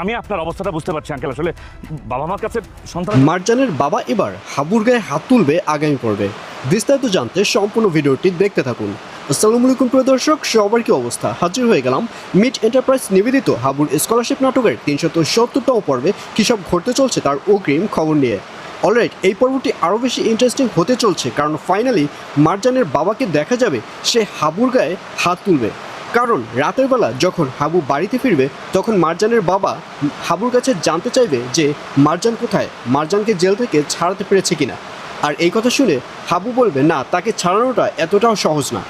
আমি আপনার অবস্থাটা বুঝতে পারছি আঙ্কেল। আসলে বাবা মার কাছে সন্তান। মারজানের বাবা এবার হাবুর গায়ে হাত তুলবে আগামী পর্বে। বিস্তারিত জানতে সম্পূর্ণ ভিডিওটি দেখতে থাকুন। আসসালামু আলাইকুম প্রিয় দর্শক, সবার কি অবস্থা? হাজির হয়ে গেলাম মিট এন্টারপ্রাইজ নিবেদিত হাবুর স্কলারশিপ নাটকের ৩৭০তম পর্বে কী সব ঘটতে চলছে তার অগ্রিম খবর নিয়ে। অলরাইট, এই পর্বটি আরও বেশি ইন্টারেস্টিং হতে চলছে, কারণ ফাইনালি মারজানের বাবাকে দেখা যাবে সে হাবুর গায়ে হাত তুলবে। কারণ রাতের বেলা যখন হাবু বাড়িতে ফিরবে তখন মারজানের বাবা হাবুর কাছে জানতে চাইবে যে মারজান কোথায়, মারজানকে জেল থেকে ছাড়াতে পেরেছে কিনা। আর এই কথা শুনে হাবু বলবে না, তাকে ছাড়ানোটা এতটাও সহজ না।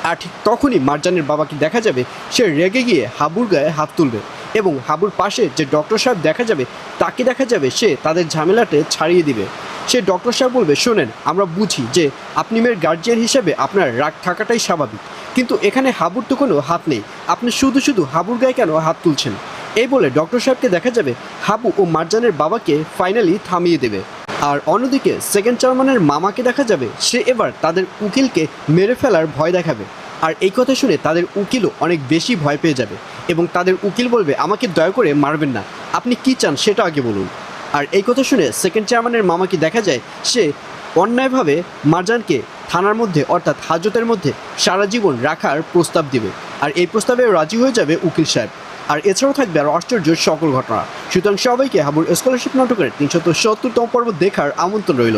আর ঠিক তখনই মারজানের বাবাকে দেখা যাবে সে রেগে গিয়ে হাবুর গায়ে হাত তুলবে, এবং হাবুর পাশে যে ডক্টর সাহেব দেখা যাবে তাকে দেখা যাবে সে তাদের ঝামেলাতে ছাড়িয়ে দিবে। সে ডক্টর সাহেব বলবে, শোনেন, আমরা বুঝি যে আপনি মেয়ের গার্জিয়ান হিসেবে আপনার রাগ থাকাটাই স্বাভাবিক, কিন্তু এখানে হাবুর তো কোনো হাত নেই, আপনি শুধু শুধু হাবুর গায়ে কেন হাত তুলছেন? এই বলে ডক্টর সাহেবকে দেখা যাবে হাবু ও মারজানের বাবাকে ফাইনালি থামিয়ে দেবে। আর অন্যদিকে সেকেন্ড চেয়ারম্যানের মামাকে দেখা যাবে সে এবার তাদের উকিলকে মেরে ফেলার ভয় দেখাবে। আর এই কথা শুনে তাদের উকিলও অনেক বেশি ভয় পেয়ে যাবে, এবং তাদের উকিল বলবে, আমাকে দয়া করে মারবেন না, আপনি কি চান সেটা আগে বলুন। আর এই কথা শুনে সেকেন্ড চেয়ারম্যানের মামাকে দেখা যায় সে অন্যায়ভাবে মারজানকে থানার মধ্যে অর্থাৎ হাজতের মধ্যে সারা জীবন রাখার প্রস্তাব দিবে। আর এই প্রস্তাবে রাজি হয়ে যাবে উকিল সাহেব। আর এছাড়াও থাকবে আরও আশ্চর্য সকল ঘটনা। সুতরাং সবাইকে হাবুর স্কলারশিপ নাটকের ৩৭০তম পর্ব দেখার আমন্ত্রণ রইল।